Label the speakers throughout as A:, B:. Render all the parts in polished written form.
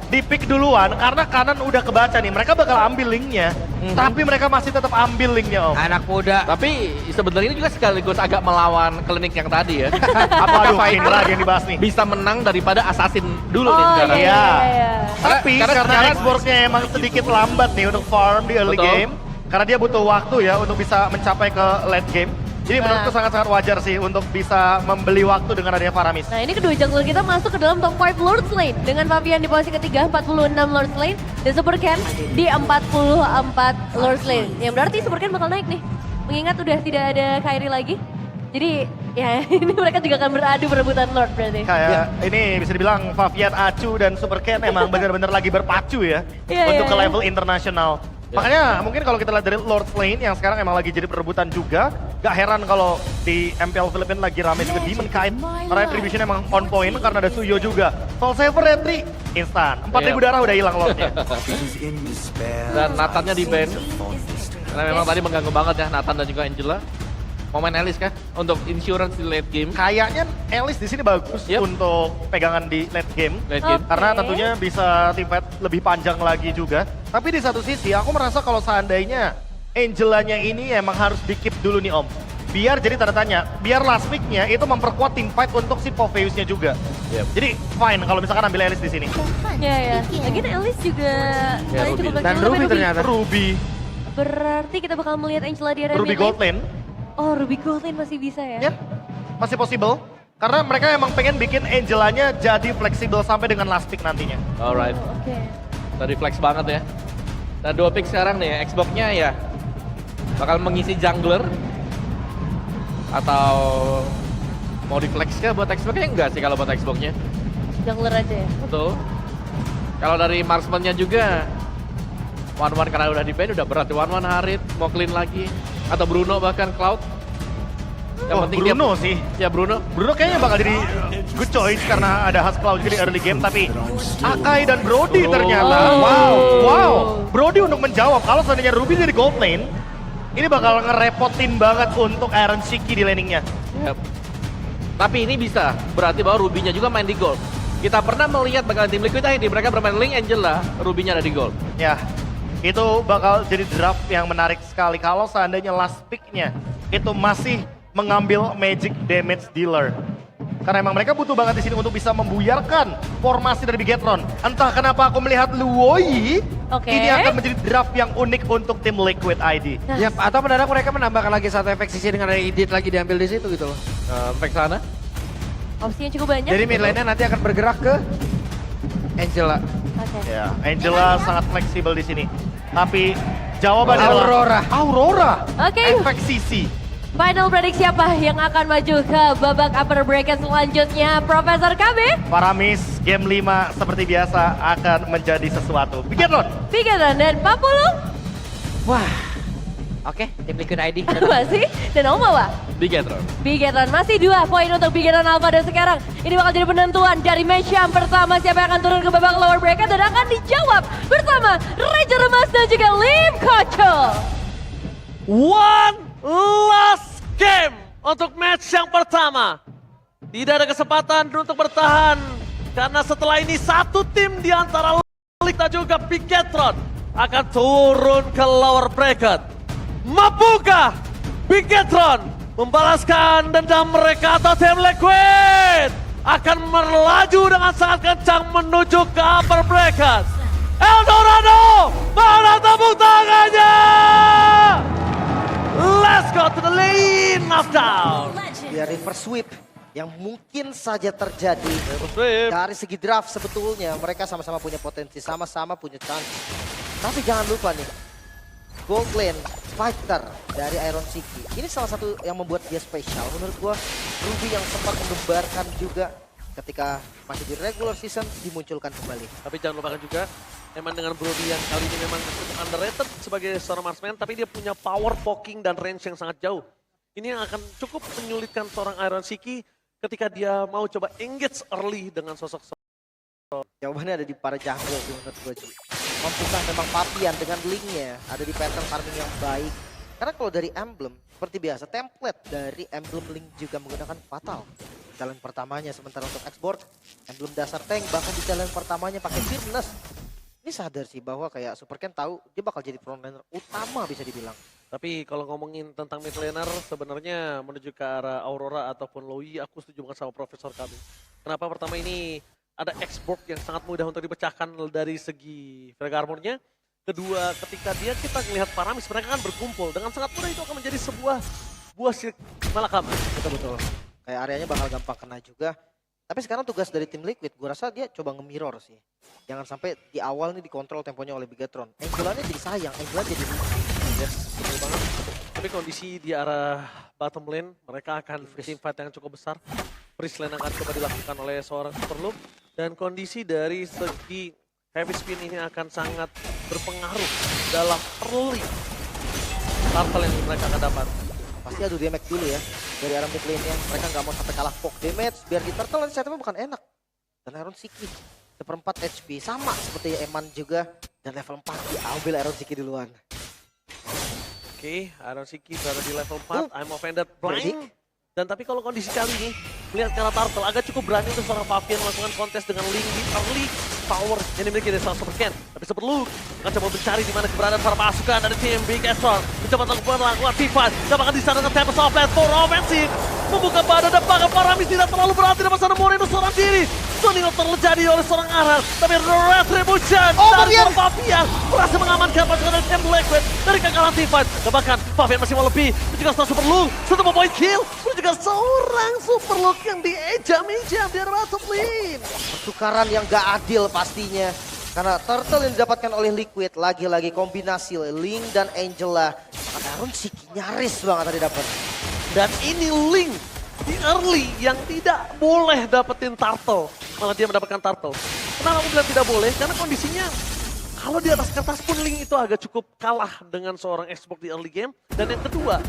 A: di pick duluan karena kanan udah kebaca nih. Mereka bakal ambil linknya, tapi mereka masih tetap ambil linknya Om.
B: Anak muda.
C: Tapi sebenarnya ini juga sekaligus agak melawan klinik yang tadi ya.
A: Apakah
C: Apakah
A: ini lagi yang dibahas nih?
C: bisa menang daripada Assassin dulu nih
D: Oh
C: sekarang?
A: Iya.
D: iya.
A: Tapi
C: Karena
A: karena
C: sekarang-
A: exportnya emang sedikit lambat nih untuk farm di early
C: Betul.
A: game. Karena dia butuh waktu ya untuk bisa mencapai ke late game. Jadi menurutku sangat-sangat wajar sih untuk bisa membeli waktu dengan adanya Faramis.
D: Nah ini kedua jungler kita masuk ke dalam top 5 Lord's Lane. Dengan Fabian di posisi ketiga 46 Lord's Lane. Dan Super Ken di 44 Lord's Lane. Yang berarti Super Ken bakal naik nih. Mengingat udah tidak ada Kairi lagi. Jadi ya ini mereka juga akan beradu perebutan Lord berarti.
A: Kayak ini bisa dibilang Favian, Acu, dan Super Ken emang benar-benar lagi berpacu ya.
D: Iya,
A: untuk
D: iya,
A: ke
D: iya.
A: level internasional. Makanya mungkin kalau kita lihat dari Lord's Lane yang sekarang emang lagi jadi perebutan juga. Gak heran kalau di MPL Philippines lagi rame juga Demon Kite. Karena Retribution emang on point karena ada Suyo juga. Soul Saver Retri instan. 4.000 darah udah hilang Lordnya.
C: Dan Nathannya di ban. Karena memang tadi mengganggu banget ya Nathan dan juga Angela. Mau main Alice kah? Untuk insurance di late game.
A: Kayaknya Alice di sini bagus
C: Yep.
A: untuk pegangan di late game.
C: Late game.
A: Karena
D: Oke.
A: tentunya bisa teamfight lebih panjang lagi juga. Tapi di satu sisi aku merasa kalau seandainya Angelanya ini emang harus di-keep dulu nih Om. Biar jadi tanda tanya, biar last pick-nya itu memperkuat teamfight untuk si Popheus-nya juga.
C: Yep.
A: Jadi fine kalau misalkan ambil Alice di sini.
D: Iya ya. Lagian Alice juga
C: Ya,
D: kalian
C: Ruby.
D: cukup
B: Dan
D: bagus.
B: Ruby
D: Sampai
B: ternyata.
A: Ruby,
D: Berarti kita bakal melihat Angela di area
A: Ruby
D: mid lane.
A: Gold Lane,
D: Oh Ruby Gold Lane masih bisa ya?
A: ya masih possible. Karena mereka emang pengen bikin Angelanya jadi fleksibel sampai dengan last pick nantinya.
C: Alright.
D: Oh, oke.
C: Tadi flex banget ya. Dan dua pick sekarang nih, Xbox-nya ya bakal mengisi jungler atau mau di flex kah buat Xbox-nya? Enggak sih kalau buat Xbox-nya.
D: Jungler aja ya?
C: Betul. Kalau dari marksman-nya juga One-One karena udah di ban udah berat. One-One Harit mau clean lagi atau Bruno bahkan Cloud. Yang penting dia-
A: Bruno sih.
C: Ya Bruno.
A: Bruno kayaknya bakal jadi good choice karena ada Husk Cloud juga di early game, tapi Akai dan Brody ternyata.
D: Oh.
A: Wow. Brody untuk menjawab kalau seandainya Ruby jadi gold lane, ini bakal ngerepotin banget untuk Iron Shiki di laningnya.
C: Yep. Tapi ini bisa berarti bahwa Ruby-nya juga main di gold. Kita pernah melihat bakalan tim Liquid ID mereka bermain Link Angela, Ruby-nya ada di gold.
A: Ya, itu bakal jadi draft yang menarik sekali kalau seandainya last pick-nya itu masih mengambil Magic Damage Dealer. Karena emang mereka butuh banget di sini untuk bisa membuyarkan formasi dari Bigetron. Entah kenapa aku melihat Luoyi,
D: Oke.
A: ini akan menjadi draft yang unik untuk tim Liquid ID.
B: Yap, atau mendadak mereka menambahkan lagi satu efek sisi dengan ada edit lagi diambil di situ gitu loh.
C: Back sana.
D: Opsinya cukup banyak.
B: Jadi mid lane-nya nanti akan bergerak ke Angela.
D: Oke.
A: Ya, Angela sangat fleksibel di sini. Tapi jawaban
B: Aurora.
A: adalah Aurora.
D: Oke.
A: Efek sisi.
D: Final prediksi apa yang akan maju ke babak upper bracket selanjutnya, Profesor KB?
A: Paramis game 5 seperti biasa akan menjadi sesuatu. Bigetron.
D: Bigetron dan Papulu?
B: Wah. Oke, tim Liquid ID.
D: Masih? Dan Omawa?
C: Bigetron.
D: Bigetron masih 2 poin untuk Bigetron Alpha dan sekarang ini bakal jadi penentuan dari match yang pertama siapa yang akan turun ke babak lower bracket dan akan dijawab bersama Ranger Remas dan juga Lim Kocho.
E: One last game untuk match yang pertama. Tidak ada kesempatan untuk bertahan karena setelah ini satu tim di antara Lik dan juga Bigetron akan turun ke lower bracket. Mampukah Bigetron membalaskan dendam mereka atau tim Liquid akan melaju dengan sangat kencang menuju ke upper bracket? Eldorado, mana tepuk tangannya? Let's go to the lane knockdown.
F: Ya reverse sweep yang mungkin saja terjadi
E: Sweep.
F: dari segi draft sebetulnya mereka sama-sama punya potensi, sama-sama punya chance. Tapi jangan lupa nih, gold lane fighter dari Iron Shiki. Ini salah satu yang membuat dia spesial menurut gua. Ruby yang sempat menggembarkan juga ketika masih di regular season dimunculkan kembali.
E: Tapi jangan lupakan juga, memang dengan Brody yang kali ini memang cukup underrated sebagai seorang marksman, tapi dia punya power poking dan range yang sangat jauh. Ini yang akan cukup menyulitkan seorang Iron Shiki ketika dia mau coba engage early dengan sosok.
F: Jawabannya ada di para jungle sih menurut gue. Mampukah memang Papian dengan linknya ada di pattern farming yang baik. Karena kalau dari emblem, seperti biasa template dari emblem link juga menggunakan fatal. challenge pertamanya. Sementara untuk export yang belum dasar tank, bahkan di challenge pertamanya pakai Fearless. Ini sadar sih bahwa kayak Super Ken tahu dia bakal jadi frontliner utama bisa dibilang.
E: Tapi kalau ngomongin tentang mid laner, sebenarnya menuju ke arah Aurora ataupun Loi, aku setuju banget sama Profesor kami. Kenapa? Pertama ini ada export yang sangat mudah untuk dipecahkan dari segi frag armornya. Kedua, ketika kita melihat Paramis, mereka kan berkumpul. Dengan sangat mudah itu akan menjadi sebuah buah malakama.
F: Betul-betul. Kayak areanya bakal gampang kena juga. Tapi sekarang tugas dari tim Liquid, gue rasa dia coba nge-mirror sih. Jangan sampai di awal nih dikontrol temponya oleh Bigatron. Angelanya jadi sayang, Angela jadi
E: Yes, betul banget. Tapi kondisi di arah bottom lane, mereka akan team fight yang cukup besar. Freeze lane akan coba dilakukan oleh seorang Superloop. Dan kondisi dari segi heavy spin ini akan sangat berpengaruh dalam early turtle yang mereka akan dapat.
F: pasti adu damage dulu ya dari arah mid lane-nya. Mereka nggak mau sampai kalah poke damage biar di turtle nanti setupnya bukan enak. Dan Iron Siki seperempat HP sama seperti Eman juga, dan level 4 diambil Iron Siki duluan.
E: Oke, Iron Siki berada di level 4, I'm offended blind. Dan tapi kalau kondisi kali ini, melihat cara Turtle agak cukup berani untuk seorang Pavian melakukan kontes dengan Ling di early power yang dimiliki dari seorang Super Ken. Tapi Superloop akan coba mencari di mana keberadaan para pasukan dari tim Big Astron. Mencoba melakukan T5, dapatkan di sana dengan Tempest of Blade for offensive. Membuka badan dan bahkan Paramis tidak terlalu berarti dapat sana Moreno seorang diri. Zoning out terjadi oleh seorang Aran, tapi Retribution dari seorang Pavian berhasil mengamankan pasukan dari tim Liquid dari kekalahan T5. Dan bahkan Pavian masih mau lebih, dan juga seorang Superloop, satu point kill, dan juga seorang Superloop yang diejam-ejam di arah top lane.
F: Pertukaran yang gak adil pastinya. Karena turtle yang didapatkan oleh Liquid lagi-lagi kombinasi Ling dan Angela. Maka Iron Siki nyaris banget tadi dapat.
E: Dan ini Ling di early yang tidak boleh dapetin turtle. Malah dia mendapatkan turtle. Kenapa aku bilang tidak boleh? Karena kondisinya kalau di atas kertas pun Ling itu agak cukup kalah dengan seorang Xbox di early game. Dan yang kedua,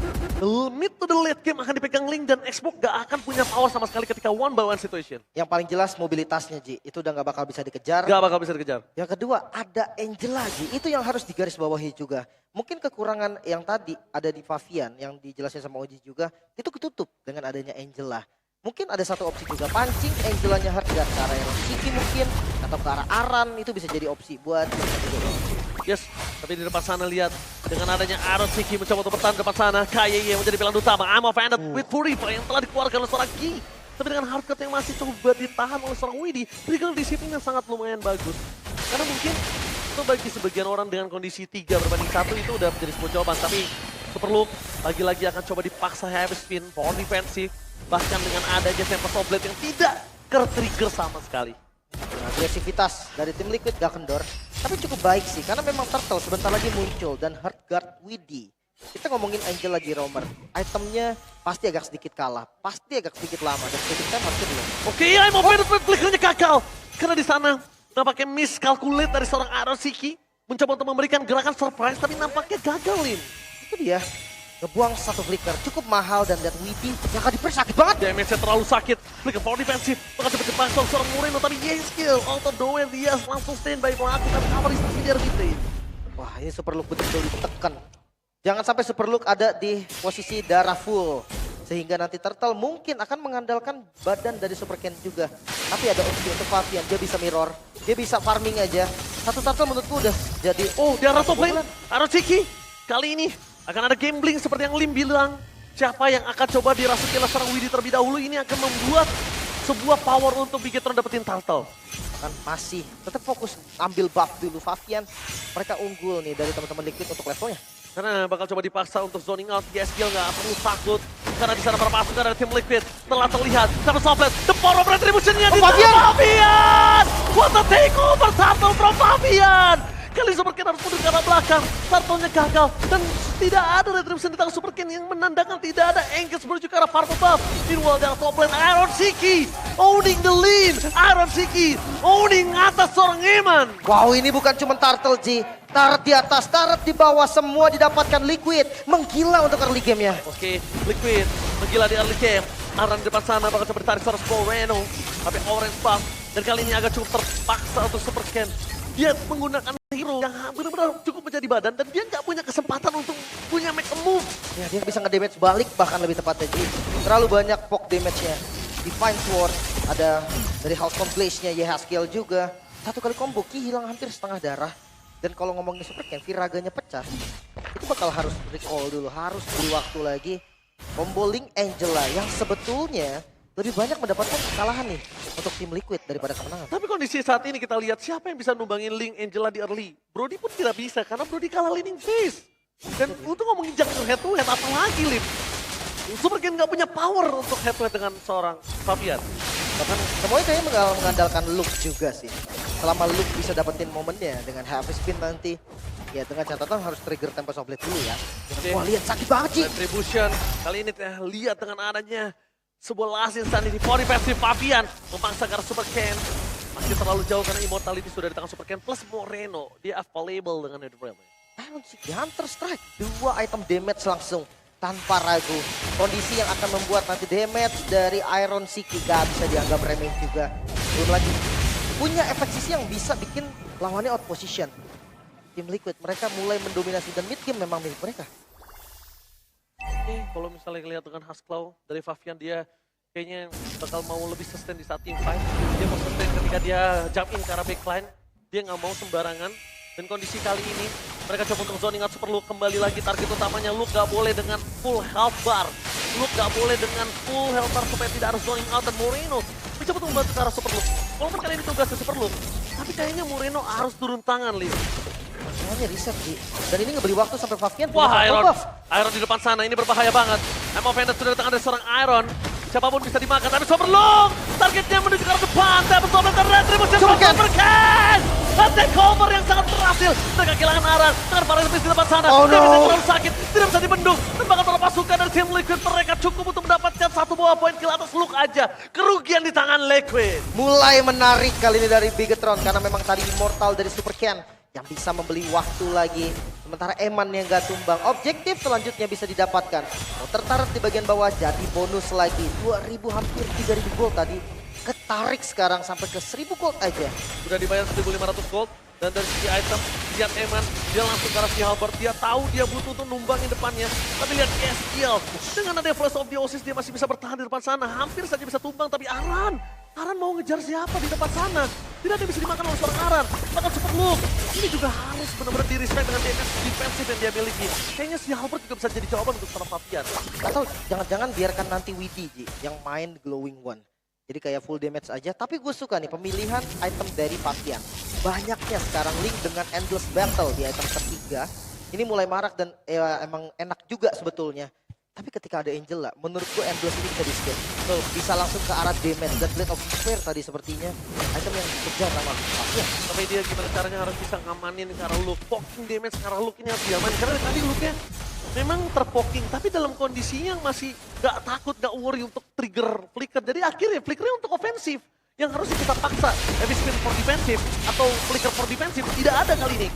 E: mid to the late game akan dipegang Ling dan Xbox gak akan punya power sama sekali ketika one by one situation.
F: Yang paling jelas mobilitasnya Ji, itu udah gak bakal bisa dikejar.
E: Gak bakal bisa dikejar.
F: Yang kedua ada Angela Ji, itu yang harus digarisbawahi juga. Mungkin kekurangan yang tadi ada di Pavian yang dijelasin sama Oji juga, itu ketutup dengan adanya Angela. Mungkin ada satu opsi juga, pancing Angelanya Hardguard ke arah Iron Siki mungkin, atau ke arah Aran, itu bisa jadi opsi buat
E: Yes, tapi di depan sana lihat dengan adanya Iron Siki mencoba untuk bertahan depan sana. KYY menjadi pilihan utama. I'm offended with Purifier yang telah dikeluarkan oleh seorang Ki. Tapi dengan hardcut yang masih coba ditahan oleh seorang Widi, berikan disiplin yang sangat lumayan bagus. Karena mungkin itu bagi sebagian orang dengan kondisi 3 berbanding 1 itu udah menjadi sebuah jawaban. Tapi Superloop lagi-lagi akan coba dipaksa heavy spin, power defensive. Bahkan dengan adanya Tempest of Blade yang tidak ter-trigger sama sekali.
F: agresivitas dari tim Liquid gak kendor. Tapi cukup baik sih, karena memang Turtle sebentar lagi muncul dan Hardguard Widi. Kita ngomongin Angel lagi Roamer, itemnya pasti agak sedikit kalah, pasti agak sedikit lama, dan sedikit time harusnya belum.
E: Oke, I'm offended, flickernya gagal. Karena di sana nampaknya miscalculate dari seorang Iron Siki. Mencoba untuk memberikan gerakan surprise, tapi nampaknya gagalin.
F: Itu dia, ngebuang satu flicker, cukup mahal, dan lihat Widi yang akan diper sakit banget.
E: Damage-nya terlalu sakit, flicker power defensive. Bahkan cepat dipasang seorang Moreno, tapi yes skill. Out of nowhere, dia langsung standby melakukan cover di dari mid.
F: Wah, ini Superlook betul-betul ditekan. Jangan sampai Superlook ada di posisi darah full. Sehingga nanti Turtle mungkin akan mengandalkan badan dari Super Ken juga. Tapi ada opsi untuk Pavian, dia bisa mirror, dia bisa farming aja. Satu Turtle menurutku udah jadi...
E: Oh, di arah top lane, Iron Siki. Kali ini akan ada gambling seperti yang Lim bilang. Siapa yang akan coba dirasuki oleh seorang Widi terlebih dahulu, ini akan membuat sebuah power untuk Bigetron dapetin Turtle.
F: Kan masih tetap fokus ambil buff dulu Pavian. Mereka unggul nih dari teman-teman Liquid untuk levelnya.
E: Karena bakal coba dipaksa untuk zoning out. Skill nggak perlu takut. Karena di sana para pasukan dari tim Liquid telah terlihat. Sama Soplet, the power of retribution-nya di Pavian! What a takeover Turtle from Pavian! Kali Super Ken harus mundur ke arah belakang. Turtle-nya gagal. Dan tidak ada retribution di tangan Super Ken yang menandakan tidak ada engage menuju ke arah far above. Meanwhile dari top lane Iron Siki owning the lead. Iron Siki owning atas seorang Eman.
F: Wow, ini bukan cuma Turtle Ji. Turret di atas, turret di bawah, semua didapatkan Liquid. Menggila untuk early game-nya.
E: Oke, Liquid menggila di early game. Aran di depan sana bakal coba ditarik seorang Moreno. Tapi orange buff. Dan kali ini agak cukup terpaksa untuk Super Ken. Dia menggunakan hero yang benar-benar cukup menjadi badan. Dan dia nggak punya kesempatan untuk punya make a move.
F: Ya, dia bisa nge-damage balik bahkan lebih tepatnya Ji. Terlalu banyak poke damage-nya. Divine Sword, ada dari Halcyon Blaze-nya Yehazkiel juga. Satu kali combo, Ki hilang hampir setengah darah. Dan kalau ngomongin Super Ken, Viraganya pecah. Itu bakal harus recall dulu, harus beri waktu lagi. Combo Link Angela yang sebetulnya lebih banyak mendapatkan kekalahan nih untuk tim Liquid daripada kemenangan.
E: Tapi kondisi saat ini kita lihat siapa yang bisa numbangin Link Angela di early. Brody pun tidak bisa karena Brody kalah laning phase. Dan untuk ngomongin jungle head to head apalagi Lim. Super Ken nggak punya power untuk head to head dengan seorang Fabian.
F: Bahkan semuanya kayaknya mengandalkan Luke juga sih. Selama Luke bisa dapetin momennya dengan Heavy Spin nanti. Ya dengan catatan harus trigger Tempest of Blade dulu ya.
E: Oke.
F: Wah lihat sakit banget Ci.
E: Retribution kali ini lihat dengan adanya sebuah last instant di body passive Fabian memaksa ke arah Super Ken. Masih terlalu jauh karena Immortality sudah di tangan Super Ken plus Moreno. Dia available dengan Netherrealm.
F: Iron City Hunter Strike. 2 item damage langsung tanpa ragu. Kondisi yang akan membuat nanti damage dari Iron City gak bisa dianggap remeh juga. Belum lagi punya efek sisi yang bisa bikin lawannya out position. Tim Liquid mereka mulai mendominasi dan mid game memang milik mereka.
E: Oke, kalau misalnya lihat dengan Haskell dari Fabian dia kayaknya bakal mau lebih sustain di saat team fight. Dia mau sustain ketika dia jump in ke arah backline. Dia nggak mau sembarangan. Dan kondisi kali ini mereka coba untuk zoning out Super Luke. Kembali lagi target utamanya Luke gak boleh dengan full health bar. Luke gak boleh dengan full health bar supaya tidak harus zoning out. Dan Moreno mencoba untuk membantu ke arah Super Luke. Walaupun kali ini tugasnya Super Luke. Tapi kayaknya Moreno harus turun tangan, Lim.
F: Makanya reset Ji. Dan ini ngeberi waktu sampai Fabian.
E: Wah, Iron di depan sana, ini berbahaya banget. Emma Vendor sudah datang dari seorang Iron. Siapapun bisa dimakan, tapi Super Luke targetnya menuju ke arah depan. Tapi Super Luke retribution Super Ken. Takeover yang sangat berhasil. Mereka kehilangan arah dengan para di depan sana.
F: Oh no.
E: Dia terlalu sakit, tidak bisa dibendung. Dan bahkan para pasukan dari tim Liquid mereka cukup untuk mendapatkan satu buah poin kill atas Luke aja. Kerugian di tangan Liquid.
F: Mulai menarik kali ini dari Bigetron karena memang tadi Immortal dari Super Ken yang bisa membeli waktu lagi. Sementara Eman yang gak tumbang. Objektif selanjutnya bisa didapatkan. Tertarik di bagian bawah jadi bonus lagi. 2000 hampir 3000 gold tadi. Ketarik sekarang sampai ke 1000 gold aja.
E: Sudah dibayar 1.500 gold. Dan dari segi item, lihat Eman, dia langsung ke arah si Halbert. Dia tahu dia butuh untuk numbangin depannya. Tapi lihat SGL, dengan ada Flash of the Oasis dia masih bisa bertahan di depan sana. Hampir saja bisa tumbang, tapi Aran mau ngejar siapa di depan sana? Tidak ada yang bisa dimakan oleh seorang Aran. Bahkan Super Luke, ini juga harus benar-benar di-respect dengan DPS defensif yang dia miliki. Kayaknya si Halbert juga bisa jadi jawaban untuk seorang Fabian.
F: Atau jangan-jangan biarkan nanti Widi Ji yang main Glowing One. Jadi kayak full damage aja. Tapi gue suka nih pemilihan item dari Fabian. Banyaknya sekarang Link dengan Endless Battle di item ketiga. Ini mulai marak dan emang enak juga sebetulnya. Tapi ketika ada Angela, menurut gue Endless ini bisa di-skip. Bisa langsung ke arah damage dan Blade of Despair tadi sepertinya. Item yang dikejar sama Fabian.
E: Tapi dia gimana caranya harus bisa ngamanin ke arah Luke. Poking damage ke arah Luke ini harus diamanin. Karena tadi Luke-nya memang terpoking, tapi dalam kondisi yang masih gak takut, gak worry untuk trigger flicker. Jadi akhirnya flickernya untuk ofensif. Yang harus kita paksa, heavy spin for defensive atau flicker for defensive tidak ada kali ini.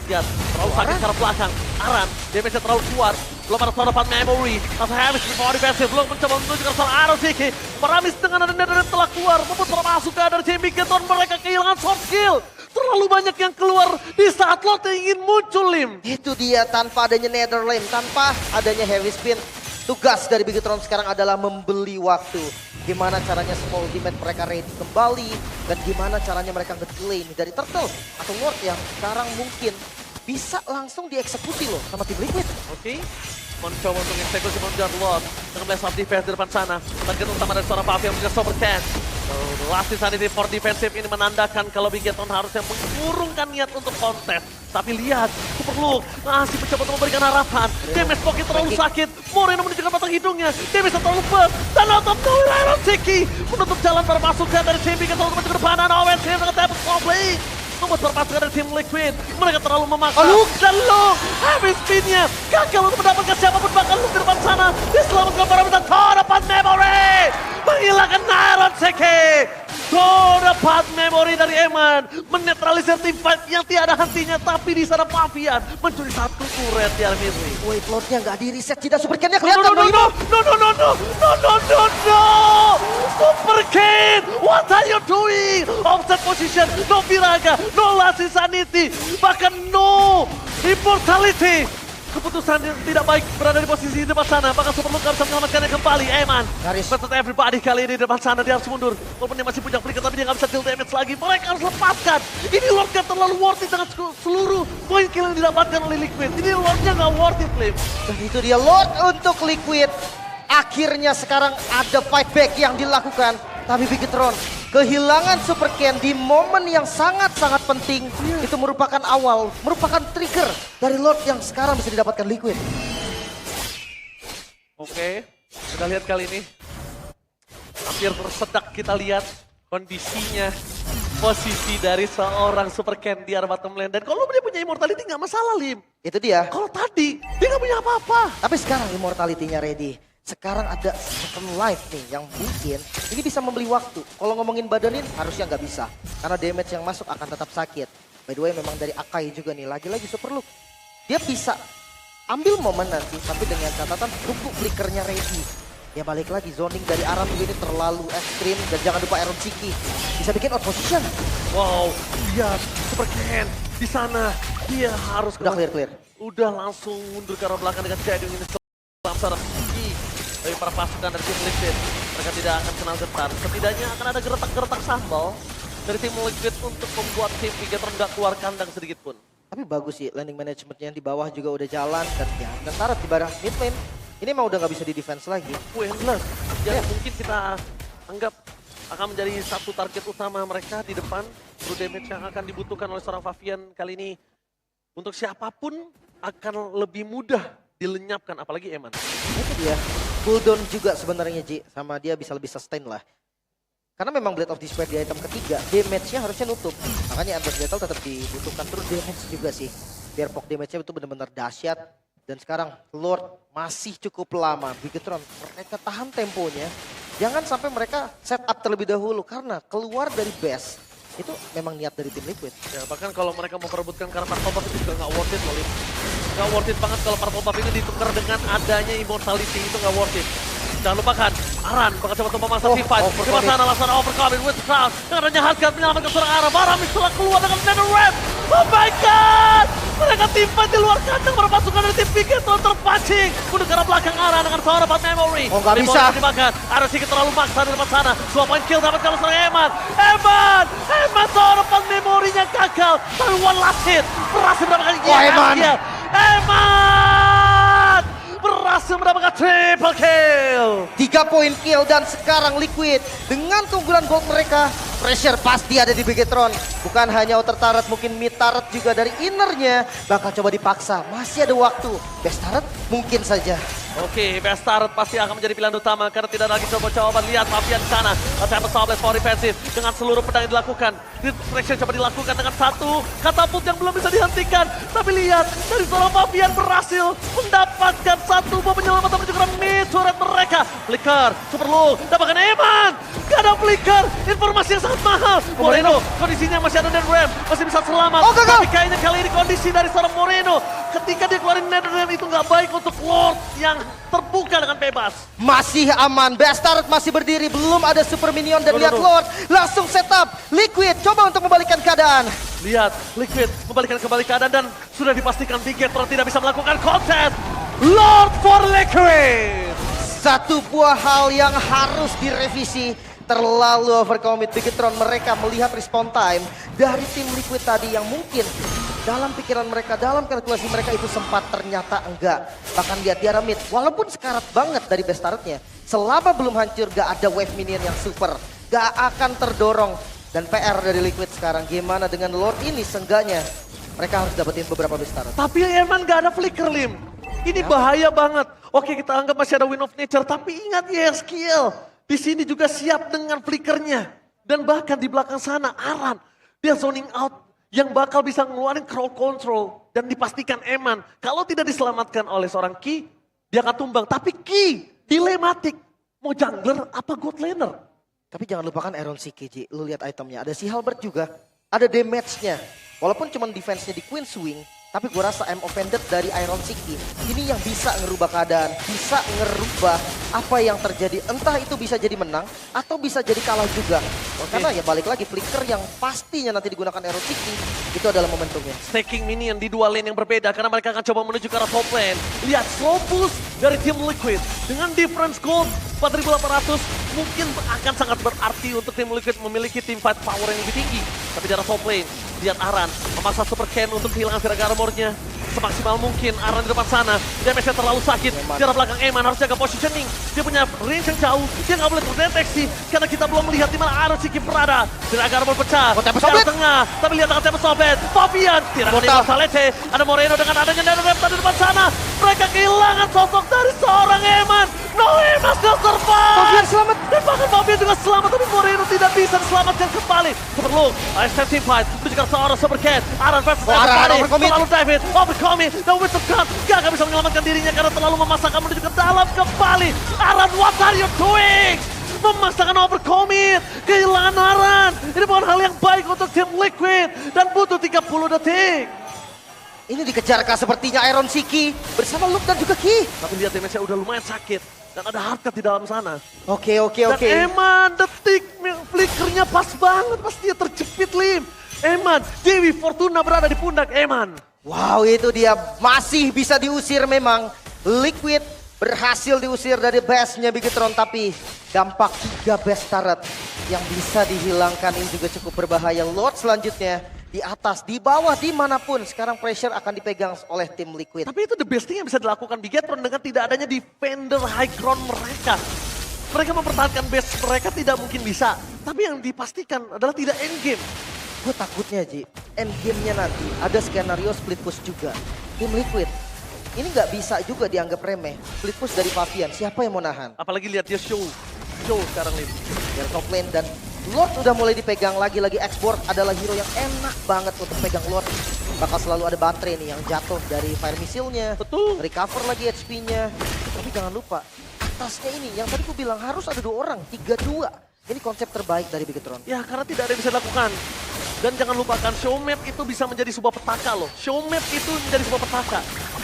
E: Lihat, terlalu sakit ke arah belakang. Aran, damage-nya terlalu kuat. Belum ada suara Fat Memory. Atau heavy spin for defensive, belum mencoba menuju ke arah Aron Siki. Paramis dengan ada Netherrealm telah keluar. Membuat para masukan dari Jamie Keton, mereka kehilangan soft skill. Terlalu banyak yang keluar di saat Lord ingin muncul, Lim.
F: Itu dia, tanpa adanya Netherrealm, tanpa adanya heavy spin. Tugas dari Bigetron sekarang adalah membeli waktu. Gimana caranya small ultimate mereka ready kembali. Dan gimana caranya mereka nge-delay ini dari Turtle atau Lord yang sekarang mungkin bisa langsung dieksekusi loh sama tim Liquid.
E: Oke. Mencoba untuk eksekusi mengejar Lord dengan blast of defense di depan sana. Target utama dari seorang Pavi yang mengejar Super Ken. Last insanity for defensive ini menandakan kalau Bigetron harusnya mengurungkan niat untuk kontes. Tapi lihat, Super Luke masih mencoba untuk memberikan harapan. Damage pocket terlalu sakit. Moreno menunjukkan batang hidungnya. Damage terlalu bug. Dan out of nowhere Iron Siki menutup jalan para pasukan dari tim Bigetron untuk ke depan. Dan Owen Siki dengan Tempest of Blade membuat para pasukan dari tim Liquid. Mereka terlalu memaksa. Dan Luke, heavy spin-nya gagal untuk mendapatkan siapapun. Bahkan Luke di depan sana diselamatkan para minta dapat memory. Menghilangkan Iron Siki. Dapat memory dari Eman. Menetralisir tim fight yang tiada hentinya. Tapi di sana Fabian mencuri satu turret di arah Midway.
F: Wait, Lordnya nggak di reset. Tidak Super Ken-nya kelihatan.
E: No. Super Ken, what are you doing? Offset position, no Viraga, no Last Insanity, bahkan no Immortality. keputusan yang tidak baik berada di posisi di depan sana. Bahkan Super Luka bisa menyelamatkannya kembali. Eman,
F: Garis.
E: betul everybody kali ini di depan sana dia harus mundur. Walaupun dia masih punya flicker tapi dia nggak bisa deal damage lagi. Mereka harus lepaskan. Ini Lord gak terlalu worth it dengan seluruh poin kill yang didapatkan oleh Liquid. Ini Lordnya nggak worth it, Lim.
F: Dan itu dia Lord untuk Liquid. Akhirnya sekarang ada fight back yang dilakukan. Tapi Bigetron kehilangan Super Ken di momen yang sangat-sangat penting. Itu merupakan awal, merupakan trigger dari Lord yang sekarang bisa didapatkan Liquid.
E: Oke, kita lihat kali ini. Hampir tersedak kita lihat kondisinya. Posisi dari seorang Super Ken di arah bottom lane. Dan kalau dia punya immortality nggak masalah, Lim.
F: Itu dia.
E: Kalau tadi, dia nggak punya apa-apa.
F: Tapi sekarang immortality-nya ready. Sekarang ada second life nih yang mungkin ini bisa membeli waktu. Kalau ngomongin badanin harusnya nggak bisa. Karena damage yang masuk akan tetap sakit. By the way memang dari Akai juga nih. Lagi-lagi Super Look. Dia bisa ambil momen nanti. Tapi dengan catatan tunggu flickernya ready. Ya balik lagi zoning dari Aram ini terlalu ekstrim. Dan jangan lupa Iron Ciki. Bisa bikin out position.
E: Wow, lihat Super Ken di sana. Dia harus
F: Udah clear.
E: Udah langsung mundur ke arah belakang dengan Jadung ini. Secara dari para pasukan dari tim Liquid. Mereka tidak akan kenal getar. Setidaknya akan ada geretak-geretak sambal dari tim Liquid untuk membuat tim Bigetron nggak keluar kandang sedikit pun.
F: Tapi bagus sih landing managementnya di bawah juga udah jalan. Dan ya Kentara di barang mid lane. Ini emang udah nggak bisa di defense lagi.
E: Endless. Jadi mungkin kita anggap akan menjadi satu target utama mereka di depan. True damage yang akan dibutuhkan oleh seorang Favian kali ini. Untuk siapapun akan lebih mudah dilenyapkan, apalagi Eman.
F: Itu dia. Cooldown juga sebenarnya Ji. Sama dia bisa lebih sustain lah. Karena memang Blade of Despair di item ketiga, damage-nya harusnya nutup. Makanya Endless Battle tetap dibutuhkan. Terus damage juga sih. Biar poke damage-nya itu benar-benar dahsyat. Dan sekarang Lord masih cukup lama. Bigetron mereka tahan temponya. Jangan sampai mereka set up terlebih dahulu. Karena keluar dari base itu memang niat dari tim Liquid.
E: Ya, bahkan kalau mereka memperebutkan karena Purple Buff itu juga nggak worth it loh, Lim. Nggak worth it banget kalau Purple Buff ini ditukar dengan adanya Immortality, itu nggak worth it. Jangan lupakan, Aran bakal coba memasang T5. Di sana langsung overcoming with crowd. Dengan adanya Hardguard menyelamatkan seorang Aran. Aran setelah keluar dengan Nether Web. Oh my god! Mereka T5 di luar kandang, para pasukan dari tim Bigetron terpancing. Menuju ke arah belakang Aran dengan seorang Memory.
F: Oh nggak bisa.
E: Dimakan. Aran sedikit terlalu maksa di depan sana. 2 point kill dapat kalau seorang Eman. Eman seorang Memory-nya gagal. Tapi one last hit. Berhasil mendapatkan
F: Eman.
E: Eman berhasil mendapatkan triple kill.
F: 3 poin kill dan sekarang Liquid dengan keunggulan gold mereka. Pressure pasti ada di Bigetron. Bukan hanya outer turret, mungkin mid turret juga dari innernya. Bakal coba dipaksa, masih ada waktu. Best turret mungkin saja.
E: Oke, best turret pasti akan menjadi pilihan utama karena tidak ada lagi coba-coba. Lihat Mafia di sana. Attack Blast for defensive dengan seluruh pedang yang dilakukan. Distraction coba dilakukan dengan satu katapult yang belum bisa dihentikan. Tapi lihat dari seorang Mafia berhasil mendapatkan satu bom penyelamatan menuju ke mid turret mereka. Flicker, super low, dapatkan Eman. Gak ada flicker, informasi yang sangat mahal. Moreno, kondisinya masih ada Nether Ram, masih bisa selamat.
F: Oh, gagal.
E: Tapi kayaknya kali ini kondisi dari seorang Moreno ketika dia keluarin Nether Ram itu nggak baik untuk Lord yang terbuka dengan bebas.
F: Masih aman, Best turret masih berdiri. Belum ada super minion dan lihat Lord langsung setup. Liquid coba untuk membalikkan keadaan.
E: Lihat, Liquid membalikan kembali keadaan dan sudah dipastikan Bigetron tidak bisa melakukan kontes. Lord for Liquid.
F: Satu buah hal yang harus direvisi. Terlalu overcommit Bigetron. Mereka melihat respawn time dari tim Liquid tadi yang mungkin dalam pikiran mereka, dalam kalkulasi mereka itu sempat, ternyata enggak. Bahkan lihat di arah mid, walaupun sekarat banget dari best turretnya, selama belum hancur gak ada wave minion yang super, gak akan terdorong. Dan PR dari Liquid sekarang, gimana dengan Lord ini seenggaknya mereka harus dapetin beberapa best turret.
E: Tapi Eman gak ada flicker, Lim. Ini bahaya banget. Oke, kita anggap masih ada Wind of Nature, tapi ingat YSKL. Di sini juga siap dengan flickernya. Dan bahkan di belakang sana, Aran. Dia zoning out yang bakal bisa ngeluarin crowd control. Dan dipastikan Eman, kalau tidak diselamatkan oleh seorang Ki, dia akan tumbang. Tapi Ki, dilematik. Mau jungler apa god laner?
F: Tapi jangan lupakan Iron Ciki, Ji. Lu lihat itemnya, ada si Halberd juga. Ada damage-nya. Walaupun cuma defense-nya di Queen Swing, tapi gue rasa I'm offended dari Iron Ciki. Ini yang bisa ngerubah keadaan, bisa ngerubah apa yang terjadi. Entah itu bisa jadi menang atau bisa jadi kalah juga. Karena ya balik lagi flicker yang pastinya nanti digunakan Iron City itu adalah momentumnya.
E: Staking minion di dua lane yang berbeda karena mereka akan coba menuju ke arah top lane. Lihat slow push dari tim Liquid dengan difference gold 4.800 mungkin akan sangat berarti untuk tim Liquid memiliki team fight power yang lebih tinggi. Tapi di arah top lane, lihat Aran memaksa Super Ken untuk kehilangan Viraga Armor-nya. Semaksimal mungkin Aran di depan sana. Damage-nya terlalu sakit. Di arah belakang Eman harus jaga positioning. Dia punya range yang jauh. Dia nggak boleh terdeteksi. Karena kita belum melihat di mana Aran Siki berada. Viraga Armor pecah. Di arah tengah. Tapi lihat akan Tempest Sobet. Fabian. Tidak ada Mortality. Ada Moreno dengan adanya Nano Reptar di depan sana. Mereka kehilangan sosok dari seorang Eman. No Eman still survive.
F: Fabian selamat.
E: Dan bahkan Fabian juga selamat. Tapi Moreno tidak bisa diselamatkan kembali. Super Luke. Step team fight. Itu juga seorang Super Cat. Aran versus
F: Aran overcommit.
E: Terlalu David. Overcommit. Dan Wizard Gun. Gak akan bisa menyelamatkan dirinya karena terlalu memaksakan menuju ke dalam kembali. Aran, what are you doing? Memaksakan overcommit. Kehilangan Aran. Ini bukan hal yang baik untuk tim Liquid. Dan butuh 30 detik.
F: Ini dikejarkah sepertinya Iron Siki bersama Luke dan juga Ki.
E: Tapi lihat damage-nya udah lumayan sakit. Dan ada hardcut di dalam sana.
F: Oke.
E: Dan Eman, detik flickernya pas banget. Pas dia terjepit, Lim. Eman, Dewi Fortuna berada di pundak Eman.
F: Wow, itu dia masih bisa diusir memang. Liquid berhasil diusir dari base-nya Bigetron, tapi dampak 3 base turret yang bisa dihilangkan ini juga cukup berbahaya. Lord selanjutnya di atas, di bawah, dimanapun. Sekarang pressure akan dipegang oleh tim Liquid.
E: Tapi itu the best thing yang bisa dilakukan Bigetron dengan tidak adanya defender high ground mereka. Mereka mempertahankan base mereka tidak mungkin bisa. Tapi yang dipastikan adalah tidak endgame.
F: Gue takutnya Ji, endgame-nya nanti ada skenario split push juga. Tim Liquid, ini nggak bisa juga dianggap remeh. Split push dari Fabian, siapa yang mau nahan?
E: Apalagi lihat dia show sekarang Lim.
F: Dari top lane dan Lord udah mulai dipegang lagi-lagi. Export adalah hero yang enak banget untuk pegang Lord. Bakal selalu ada baterai nih yang jatuh dari fire missile-nya.
E: Betul.
F: Recover lagi HP-nya. Tapi jangan lupa, atasnya ini yang tadi gue bilang harus ada 2 orang, 3-2. Ini konsep terbaik dari Bigetron.
E: Ya karena tidak ada yang bisa dilakukan. Dan jangan lupakan show map itu bisa menjadi sebuah petaka loh. Show map itu menjadi sebuah petaka.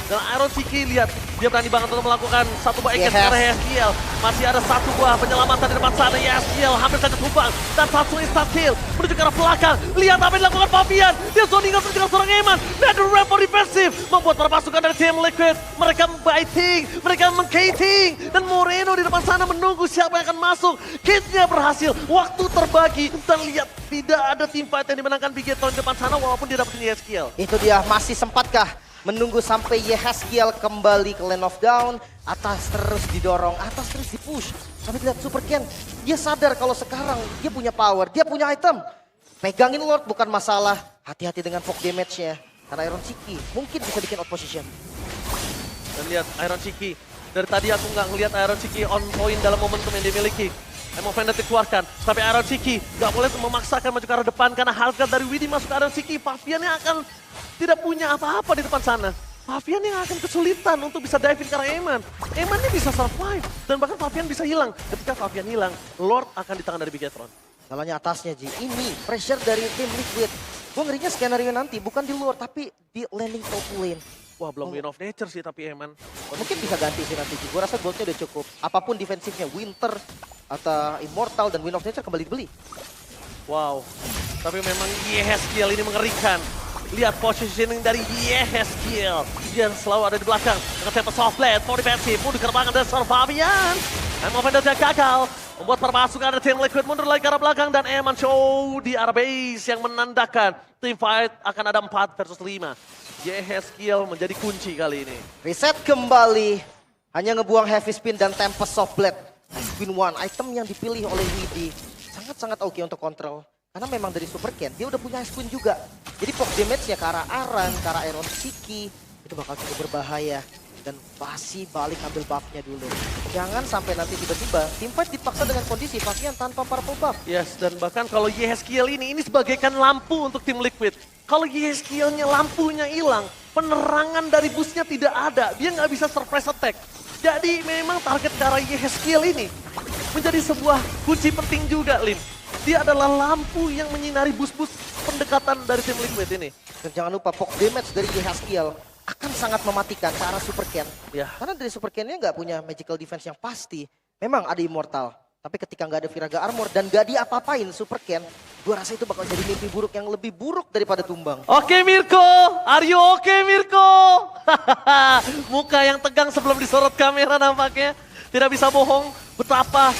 E: Dan Iron Siki lihat, dia berani banget untuk melakukan satu buah engage ke arah Yeskiel. Masih ada satu buah penyelamatan di depan sana. Yeskiel hampir saja tumbang. Dan satu instant kill menuju ke arah belakang. Lihat apa yang dilakukan Fabian. Dia zoning out dengan seorang Eman. Nether Ramp for defensive. Membuat para pasukan dari tim Liquid. Mereka biting, mereka mengkating. Dan Moreno di depan sana menunggu siapa yang akan masuk. Kitnya berhasil, waktu terbagi. Dan lihat, tidak ada team fight yang dimenangkan Bigetron di depan sana walaupun dia dapetin Yeskiel.
F: Itu dia, masih sempatkah menunggu sampai Yehaskiel kembali ke lane of down. Atas terus didorong, atas terus dipush. Tapi lihat Super Ken, dia sadar kalau sekarang dia punya power, dia punya item. Pegangin Lord bukan masalah, hati-hati dengan poke damage-nya. Karena Iron Siki mungkin bisa bikin out position.
E: Dan lihat Iron Siki, dari tadi aku nggak ngelihat Iron Siki on point dalam momentum yang dimiliki. Emang Vendetta dikeluarkan, tapi Iron Siki nggak boleh memaksakan maju ke arah depan karena harga dari Widi masuk ke Iron Siki. Fabian yang akan tidak punya apa-apa di depan sana. Fabian yang akan kesulitan untuk bisa dive ke arah Eman. Emannya bisa survive dan bahkan Fabian bisa hilang. Ketika Fabian hilang, Lord akan di tangan dari Bigetron.
F: Salahnya atasnya Ji, ini pressure dari tim Liquid. Gue ngerinya skenario nanti bukan di luar tapi di landing top lane.
E: Wah belum Win of Nature sih tapi Eman.
F: Mungkin bisa ganti sih nanti Ji, gue rasa goldnya udah cukup. Apapun defensifnya, Winter atau Immortal dan Win of Nature kembali dibeli.
E: Wow, tapi memang Yehaskiel ini mengerikan. Lihat positioning dari Yehaskiel. Dia selalu ada di belakang. Dengan tempo soft blade, for defensive, mundur ke belakang dan Fabian. Emang Vendetta gagal. Membuat para pasukan dari tim Liquid mundur lagi ke arah belakang. Dan Eman show di arah base yang menandakan team fight akan ada 4 versus 5. Yehaskiel menjadi kunci kali ini.
F: Reset kembali, hanya ngebuang Heavy Spin dan Tempest Soft Blade. Spin 1, item yang dipilih oleh Widi. Sangat-sangat oke untuk kontrol. Karena memang dari Super Ken, dia udah punya Spin juga. Jadi poke damage-nya ke arah Aran, ke arah Iron Siki, itu bakal cukup berbahaya. Dan pasti balik ambil buff-nya dulu. Jangan sampai nanti tiba-tiba tim fight dipaksa dengan kondisi Fabian tanpa purple buff.
E: Yes, dan bahkan kalau Yehaskiel ini sebagaikan lampu untuk tim Liquid. Kalau Yehaskielnya lampunya hilang, penerangan dari busnya tidak ada, dia nggak bisa surprise attack. Jadi memang target ke arah Yehaskiel ini menjadi sebuah kunci penting juga, Lim. Dia adalah lampu yang menyinari bus-bus pendekatan dari tim Liquid ini.
F: Dan jangan lupa poke damage dari Yehaskiel akan sangat mematikan ke arah Super Ken.
E: Ya.
F: Karena dari Super Ken-nya nggak punya magical defense yang pasti. Memang ada Immortal. Tapi ketika nggak ada Viraga Armor dan nggak diapa-apain Super Ken, gue rasa itu bakal jadi mimpi buruk yang lebih buruk daripada tumbang.
E: Oke Mirko, are you okay Mirko? Muka yang tegang sebelum disorot kamera nampaknya. Tidak bisa bohong betapa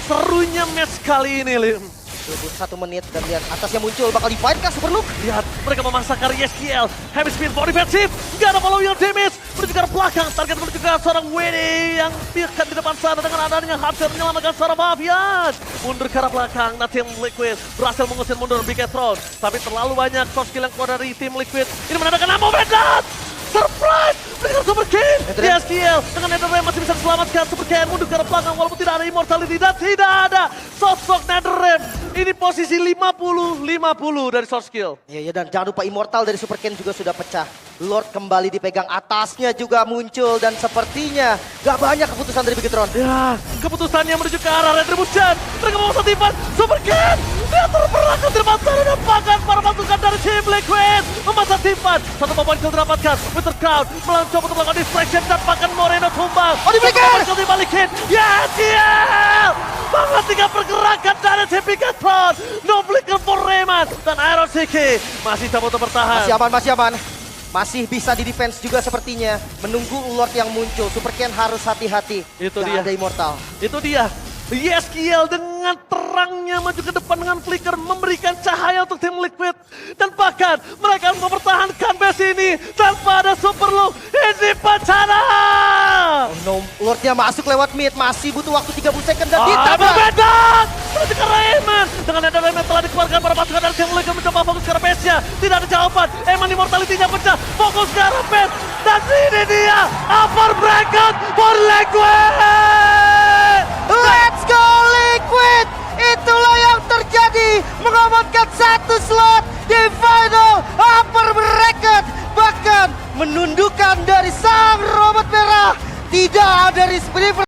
E: serunya match kali ini, Lim.
F: 21 menit dan lihat atasnya muncul bakal di-fight kah Super Luke?
E: Lihat, mereka memasakkan YSKL. Heavy spin body defensive. Gak ada follow yang damage. Menuju ke arah belakang. Target menuju ke seorang Winnie yang biarkan di depan sana dengan adanya Hudson menyelamatkan seorang Mavian. Mundur ke arah belakang. Nah, tim Liquid berhasil mengusir mundur Bigetron. Tapi terlalu banyak soft skill yang keluar dari tim Liquid. Ini menandakan Namo Vedat. Surprise! Dengan Super Ken. YSKL dengan Netherrealm masih bisa diselamatkan. Super Ken mundur ke arah belakang walaupun tidak ada Immortality dan tidak ada sosok Netherrealm. Ini posisi 50-50 dari soft skill.
F: Iya, dan jangan lupa Immortal dari Super Ken juga sudah pecah. Lord kembali dipegang, atasnya juga muncul dan sepertinya gak banyak keputusan dari Bigetron.
E: Ya, keputusannya menuju ke arah Retribution. Mereka mau setipan Super Ken. Dia terperangkap di depan sana dan bahkan para pasukan dari tim Liquid memasang tipan. Satu poin kill didapatkan. Winter Crown mencoba untuk melakukan distraction dan bahkan Moreno tumbang.
F: Oh, dibalikin!
E: Kill dibalikin. Yes, yes! Banget tiga pergerakan dari tim Bigetron. No flicker for Rayman dan Iron City masih coba untuk bertahan.
F: Masih aman, masih aman. Masih bisa di defense juga sepertinya. Menunggu Lord yang muncul. Super Ken harus hati-hati.
E: Itu
F: Gak
E: dia.
F: ada Immortal.
E: Itu dia. YSKL dengan terangnya maju ke depan dengan flicker memberikan cahaya untuk tim Liquid. Dan bahkan mereka mempertahankan base ini tanpa ada Super Luke. Ini bencana.
F: Oh no, Lordnya masuk lewat mid. Masih butuh waktu 30 second dan
E: Ada
F: ditabrak.
E: Vedat. Menuju ke Rayman. Dengan Netherrealm yang telah dikeluarkan para pasukan dari tim Liquid mencoba fokus ke arah base-nya. Tidak ada jawaban. Eman Immortality-nya pecah. Fokus ke arah base. Dan ini dia. Upper bracket for Liquid.
F: Let's go Liquid! Itulah yang terjadi, mengamankan satu slot di final upper bracket, bahkan menundukkan dari sang robot merah. Tidak ada river